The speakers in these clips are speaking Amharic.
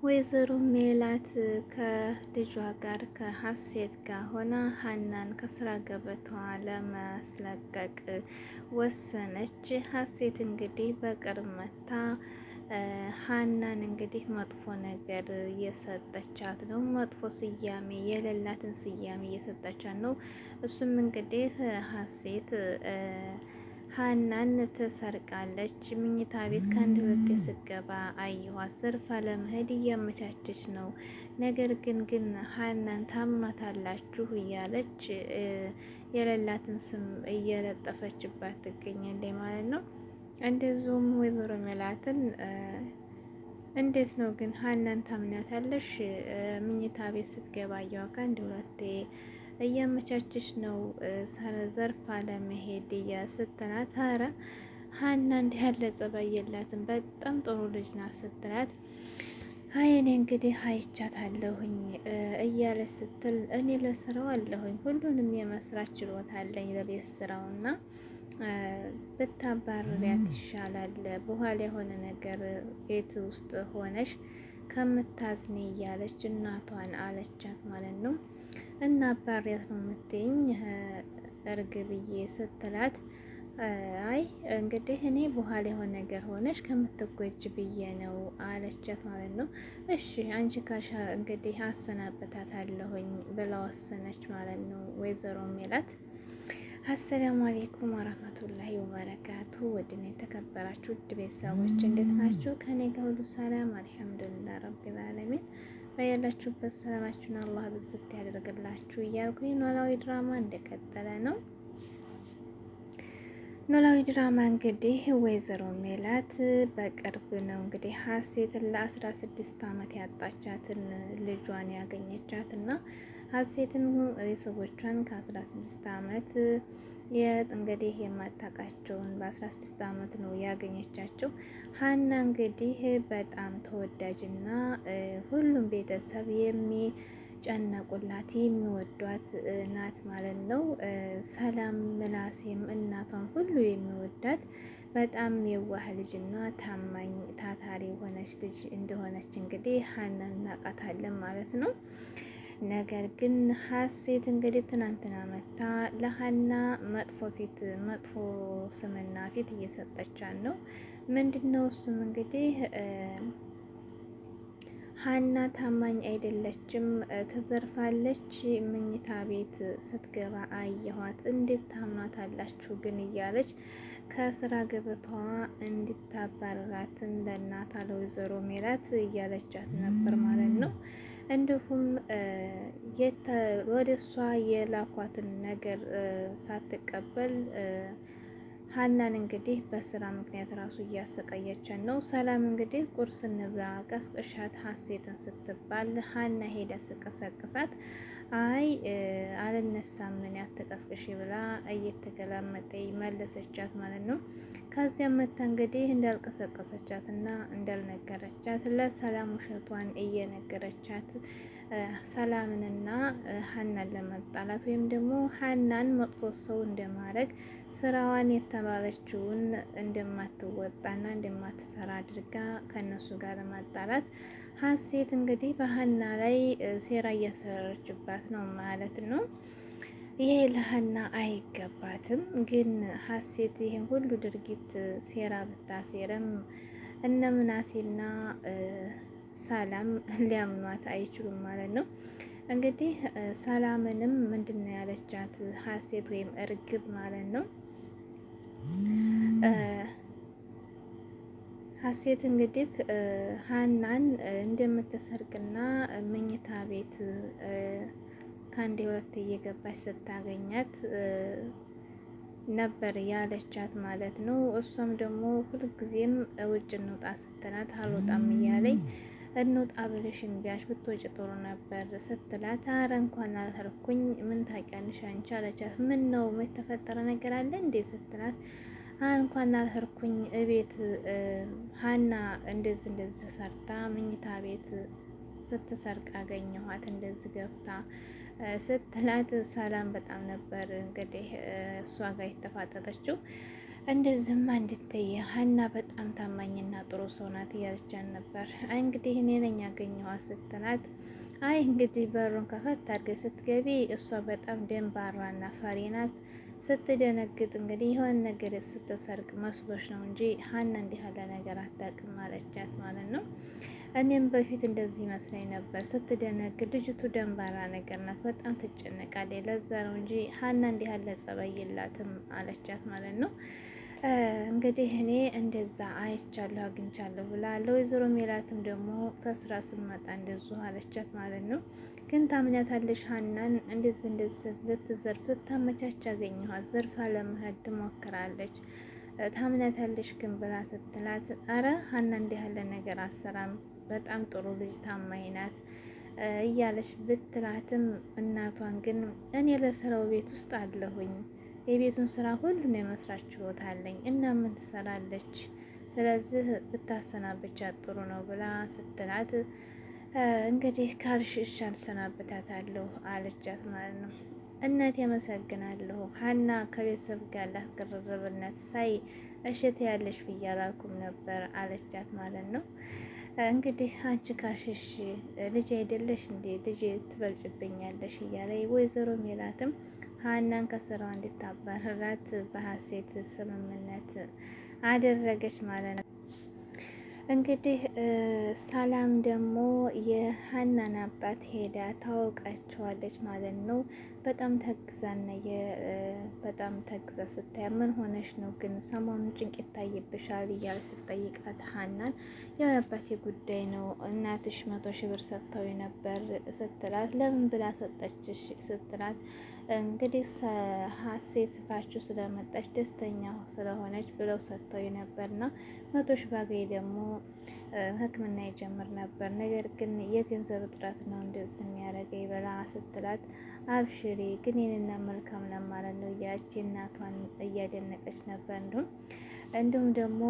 ወይዘሮ ሜላት ከልጇ ጋር ከሀሴት ጋር ሆና ሀናን ከስራ ገበታዋ ለማስለቀቅ ወሰነች። ሀሴት እንግዲህ በቅርብ መታ ሀናን እንግዲህ መጥፎ ነገር እየሰጠቻት ነው። መጥፎ ስያሜ የሌላትን ስያሜ እየሰጠቻት ነው። እሱም እንግዲህ ሀሴት ሀናን ትሰርቃለች። ምኝታ ቤት ከአንድ ሁለቴ ስገባ አየኋት። ዘርፋ ለመሄድ እያመቻቸች ነው። ነገር ግን ሀናን ታማታላችሁ እያለች የሌላትን ስም እየለጠፈችባት ትገኛለች ማለት ነው። እንደዚሁም ወይዘሮ ሜላትን እንዴት ነው ግን ሀናን ታምናታለሽ? ምኝታ ቤት ስትገባ አየኋት ከአንድ ሁለቴ እያመቻችሽ ነው ዘርፋ ለመሄድ ስትላት፣ ኧረ ሀና እንዲህ ያለ ጸባይ የላትም በጣም ጥሩ ልጅ ናት ስትላት፣ አይ እኔ እንግዲህ አይቻታለሁኝ እያለች ስትል፣ እኔ ለስራው አለሁኝ ሁሉንም የመስራት ችሎታ አለኝ ለቤት ስራውና ብታባርሪያት ይሻላል በኋላ የሆነ ነገር ቤት ውስጥ ሆነሽ ከምታዝኒ እያለች እናቷን አለቻት ማለት ነው። እና አባሪያት ነው የምትይኝ እርግብዬ ስትላት፣ አይ እንግዲህ እኔ በኋላ የሆነ ነገር ሆነሽ ከምትጎጅ ብዬ ነው አለቻት ማለት ነው። እሺ አንቺ ካሻ እንግዲህ አሰናበታታለሁኝ ብላ ወሰነች ማለት ነው ወይዘሮ ሜላት። አሰላሙ አሌይኩም ወራህመቱላሂ ወበረካቱ። ውድና የተከበራችሁ ውድ ቤተሰቦች እንዴት ናችሁ? ከኔ ጋር ሁሉ ሰላም አልሐምዱሊላህ ረቢል ዓለሚን። በያላችሁበት ሰላማችሁን አላህ ብዝት ያደርግላችሁ እያልኩኝ ኖላዊ ድራማ እንደቀጠለ ነው። ኖላዊ ድራማ እንግዲህ ወይዘሮ ሜላት በቅርብ ነው እንግዲህ ሀሴትን ለ16 ዓመት ያጣቻትን ልጇን ያገኘቻት እና ሀሴትን ቤተሰቦቿን ከ16 ዓመት እንግዲህ የማታውቃቸውን በ16 ዓመት ነው ያገኘቻቸው። ሀና እንግዲህ በጣም ተወዳጅና ሁሉም ቤተሰብ የሚጨነቁላት የሚወዷት ናት ማለት ነው። ሰላም ምላሴም እናቷን ሁሉ የሚወዳት በጣም የዋህ ልጅና ታማኝ ታታሪ የሆነች ልጅ እንደሆነች እንግዲህ ሀናን እናውቃታለን ማለት ነው። ነገር ግን ሀሴት እንግዲህ ትናንትና መታ ለሀና መጥፎ ስምና ፊት እየሰጠቻት ነው። ምንድነው እሱም እንግዲህ ሀና ታማኝ አይደለችም፣ ተዘርፋለች። ምኝታ ቤት ስትገባ አየኋት፣ እንዴት ታምናታላችሁ ግን እያለች ከስራ ገበታዋ እንድታባረራትን ለእናቷ ለወይዘሮ ሜላት እያለቻት ነበር ማለት ነው። እንዲሁም ወደ እሷ የላኳትን ነገር ሳትቀበል ሀናን እንግዲህ በስራ ምክንያት ራሱ እያሰቃየችን ነው። ሰላም እንግዲህ ቁርስ እንብላ ቀስቅሻት ሀሴትን ስትባል ሀና ሄዳ ስቀሰቅሳት አይ አልነሳም ምን ያተቀስቅሽ ብላ እየተገላመጠ መለሰቻት ማለት ነው። ከዚያም መታ እንግዲህ እንዳልቀሰቀሰቻት እና እንዳልነገረቻት ለሰላም ውሸቷን እየነገረቻት ሰላምንና ሀናን ለመጣላት ወይም ደግሞ ሀናን መጥፎ ሰው እንደማድረግ ስራዋን የተባለችውን እንደማትወጣና እንደማትሰራ አድርጋ ከነሱ ጋር ለማጣላት ሀሴት እንግዲህ በሀና ላይ ሴራ እያሰረችባት ነው ማለት ነው። ይሄ ለሀና አይገባትም። ግን ሀሴት ይሄን ሁሉ ድርጊት ሴራ ብታሴርም እነ ምናሴና ሰላም ሊያምኗት አይችሉም ማለት ነው። እንግዲህ ሰላምንም ምንድን ነው ያለቻት ሀሴት ወይም እርግብ ማለት ነው። ሀሴት እንግዲህ ሀናን እንደምትሰርቅና መኝታ ቤት ከአንድ ሁለት እየገባች ስታገኛት ነበር ያለቻት ማለት ነው። እሷም ደግሞ ሁልጊዜም ውጭ እንውጣ ስትላት አልወጣም እያለኝ እንውጣ ብለሽ እምቢያሽ ብትወጪ ጥሩ ነበር ስትላት፣ ኧረ እንኳን አልሄድኩኝ ምን ታውቂያለሽ አንቺ አለቻት። ምን ነው የተፈጠረ ነገር አለ እንዴ ስትላት፣ እንኳን አልሄድኩኝ እቤት ሀና እንደዚህ ሰርታ መኝታ ቤት ስትሰርቅ አገኘኋት እንደዚህ ገብታ ስትላት፣ ሰላም በጣም ነበር እንግዲህ እሷ ጋር የተፋጠጠችው። እንደዚህማ እንድትየ ሀና በጣም ታማኝና ጥሩ ሰው ናት እያለቻት ነበር። እንግዲህ እኔ ነኝ ያገኘኋት ስትላት፣ አይ እንግዲህ በሩን ከፈት አድርገሽ ስትገቢ እሷ በጣም ደንባራና ፈሪ ናት። ስትደነግጥ እንግዲህ የሆነ ነገር ስትሰርቅ መስሎች ነው እንጂ ሀና እንዲህ ያለ ነገር አታውቅም አለቻት ማለት ነው። እኔም በፊት እንደዚህ ይመስለኝ ነበር። ስትደነግጥ ልጅቱ ደንባራ ነገር ናት፣ በጣም ትጨነቃለች። ለዛ ነው እንጂ ሀና እንዲህ ያለ ጸባይ የላትም አለቻት ማለት ነው። እንግዲህ እኔ እንደዛ አይቻለሁ አግኝቻለሁ ብላ ለወይዘሮ ሜላትም ደግሞ ከስራ ስመጣ እንደዙ አለቻት ማለት ነው። ግን ታምኛታለሽ ሀናን እንደዚህ ልትዘርፍ ስታመቻች ያገኘኋት ዘርፋ ለመሄድ ትሞክራለች ታምኛታለሽ ግን ብላ ስትላት፣ አረ ሀና እንዲህ ያለ ነገር አሰራም በጣም ጥሩ ልጅ ታማኝ ናት እያለች ብትላትም እናቷን ግን እኔ ለስራው ቤት ውስጥ አለሁኝ የቤቱን ስራ ሁሉን የመስራት ችሎታ አለኝ እና ምን ትሰራለች፣ ስለዚህ ብታሰናብቻት ጥሩ ነው ብላ ስትላት፣ እንግዲህ ካልሽሽ አልሰናብታታለሁ አለቻት ማለት ነው። እናቴ አመሰግናለሁ ሀና ከቤተሰብ ጋር ላቅርርብነት ሳይ እሽት ያለሽ ብዬ አላልኩም ነበር አለቻት ማለት ነው። እንግዲህ አንቺ ካልሽሽ ልጅ አይደለሽ እንዴ ልጅ ትበልጭብኛለሽ እያለ ወይዘሮ ሜላትም ሀናን ከስራዋ እንድታባረራት በሀሴት ስምምነት አደረገች ማለት ነው። እንግዲህ ሰላም ደግሞ የሀናን አባት ሄዳ ታውቃቸዋለች ማለት ነው። በጣም ተግዛና በጣም ተግዛ ስታያ ምን ሆነሽ ነው ግን ሰሞኑን ጭንቅ ይታይብሻል እያለ ስትጠይቃት ሀናን የአባቴ ጉዳይ ነው እናትሽ 100,000 ብር ሰጥተው ነበር ስትላት፣ ለምን ብላ ሰጠችሽ ስትላት፣ እንግዲህ ሀሴት ታችሁ ስለመጣች ደስተኛ ስለሆነች ብለው ሰጥተው ነበርና 100,000 ባገኝ ደግሞ ሕክምና ይጀምር ነበር። ነገር ግን የገንዘብ እጥረት ነው እንደዚህ የሚያደርገኝ ብላ ስትላት፣ አብሽሪ ግን የኔና መልካም ነው ማለት ነው እያች እናቷን እያደነቀች ነበር። እንዲሁም ደግሞ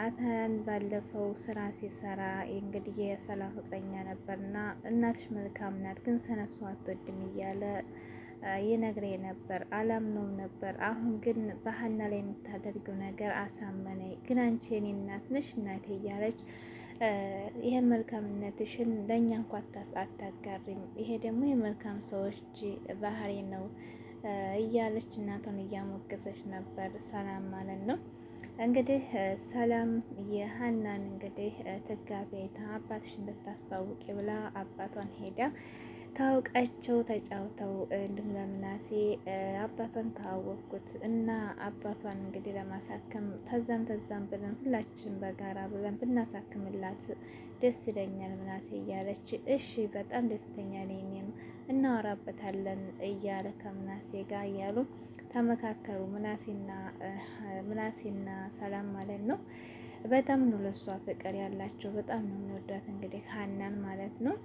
አታያን ባለፈው ስራ ሲሰራ እንግዲህ የሰላም ፍቅረኛ ነበርና እናትሽ መልካም ናት ግን ሰነፍ ሰው አትወድም እያለ ይነግረኝ ነበር፣ አላምነውም ነበር። አሁን ግን በሀና ላይ የምታደርገው ነገር አሳመነኝ። ግን አንቺ የኔ እናት ነሽ እናቴ እያለች ይሄን መልካምነትሽን ለእኛ እንኳ አታጋሪም፣ ይሄ ደግሞ የመልካም ሰዎች ባህሪ ነው እያለች እናቷን እያሞገሰች ነበር ሰላም ማለት ነው። እንግዲህ ሰላም የሀናን እንግዲህ ትጋዜታ አባትሽን ብታስተዋውቂ ብላ አባቷን ሄዳ ታውቃቸው ተጫውተው እንዲሁም ለምናሴ አባቷን ተዋወቅኩት እና አባቷን እንግዲህ ለማሳከም ተዛም ብለን ሁላችን በጋራ ብለን ብናሳክምላት ደስ ይለኛል ምናሴ እያለች፣ እሺ በጣም ደስተኛ ነኝ እኔም እናወራበታለን እያለ ከምናሴ ጋር እያሉ ተመካከሩ። ምናሴና ሰላም ማለት ነው። በጣም ነው ለሷ ፍቅር ያላቸው፣ በጣም ነው የሚወዷት እንግዲህ ሀናን ማለት ነው።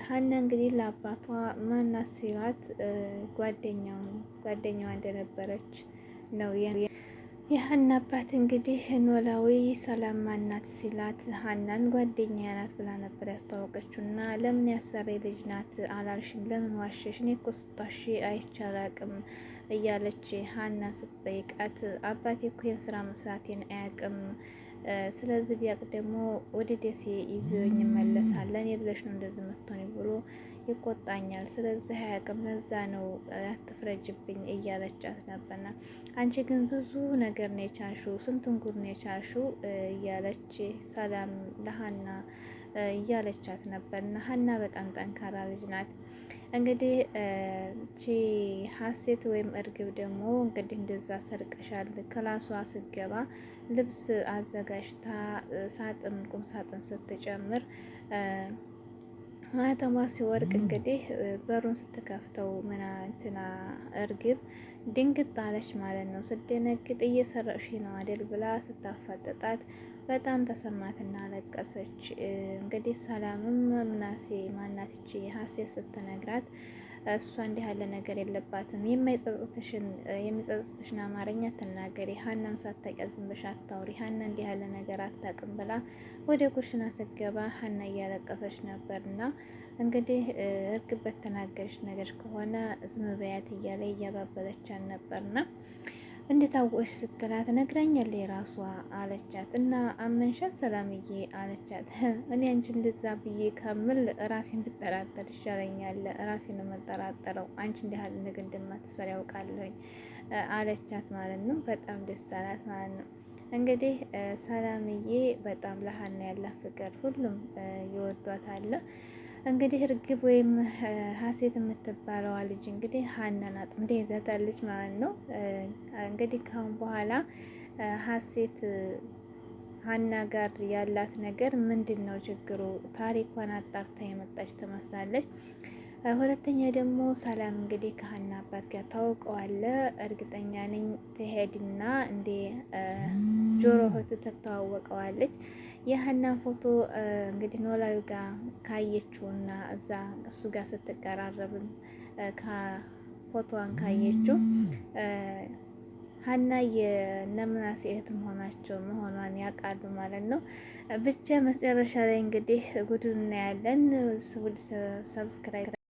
ሀና እንግዲህ ለአባቷ ማናት ሲላት ጓደኛዋ እንደነበረች ነው የሀና አባት እንግዲህ ኖላዊ ሰላም ማናት ሲላት ሀናን ጓደኛ ናት ብላ ነበር ያስተዋወቀችው። እና ለምን ያሰሬ ልጅ ናት አላልሽም? ለምን ዋሸሽ? እኔ እኮ ስታሺ አይቻላቅም እያለች ሀና ስትጠይቃት አባቴ እኮ ይህን ስራ መስራቴን አያውቅም ስለዚህ ቢያቅ ደግሞ ወደ ደሴ ይዞኝ ይመለሳል። ለእኔ ብለሽ ነው እንደዚህ መጥቶኝ ብሎ ይቆጣኛል። ስለዚህ አያውቅም፣ ለዛ ነው አትፍረጅብኝ እያለቻት ነበርና አንቺ ግን ብዙ ነገር ነው የቻልሽው፣ ስንቱን ጉድ ነው የቻልሽው እያለች ሰላም ለሀና እያለቻት ነበርና ሀና በጣም ጠንካራ ልጅ ናት። እንግዲህ ቺ ሀሴት ወይም እርግብ ደግሞ እንግዲህ እንደዛ ሰርቀሻል ክላሷ ስገባ ልብስ አዘጋጅታ ሳጥን ቁም ሳጥን ስትጨምር ማተሟ ሲወርቅ እንግዲህ በሩን ስትከፍተው ምናንትና እርግብ ድንግጥ አለች ማለት ነው። ስትደነግጥ እየሰረቅሽ ነው አደል ብላ ስታፋጠጣት በጣም ተሰማትና ለቀሰች። እንግዲህ ሰላምም ምናሴ ማናትች ሀሴት ስትነግራት እሷ እንዲህ ያለ ነገር የለባትም፣ የሚጸጽትሽን አማርኛ ትናገሪ፣ ሀናን ሳታውቂያት ዝም ብለሽ አታውሪ፣ ሀና እንዲህ ያለ ነገር አታውቅም ብላ ወደ ኩሽና ስገባ ሀና እያለቀሰች ነበርና እንግዲህ እርግብ በተናገረች ነገር ከሆነ ዝም በያት እያለ እያባበለቻት ነበርና እንዴት አወቅሽ ስትላት ነግራኛለች የራሷ አለቻት። እና አመንሻት ሰላምዬ አለቻት። እኔ አንቺ እንደዛ ብዬ ከምል ራሴን ብጠራጠር ይሻለኛል። ራሴን ነው የምጠራጠረው። አንቺ እንዲህ ያህል ነገር እንደማትሰሪ ያውቃለሁኝ አለቻት ማለት ነው። በጣም ደስ አላት ማለት ነው። እንግዲህ ሰላምዬ በጣም ለሀና ያላት ፍቅር ሁሉም ይወዷታል። እንግዲህ እርግብ ወይም ሀሴት የምትባለዋ ልጅ እንግዲህ ሀናን አጥምዳ ይዛታለች ማለት ነው። እንግዲህ ካሁን በኋላ ሀሴት ሀና ጋር ያላት ነገር ምንድን ነው ችግሩ? ታሪኳን አጣርታ የመጣች ትመስላለች። ሁለተኛ ደግሞ ሰላም እንግዲህ ከሀና አባት ጋር ታውቀዋለ። እርግጠኛ ነኝ ትሄድና እንደ ጆሮ እህት ትተዋወቀዋለች። የሀናን ፎቶ እንግዲህ ኖላዊ ጋር ካየችውና እዛ እሱ ጋር ስትቀራረብም ከፎቶዋን ካየችው ሀና የነምናሴ እህት መሆኗን ያውቃሉ ማለት ነው። ብቻ መጨረሻ ላይ እንግዲህ ጉዱን እናያለን። ሰብስክራይብ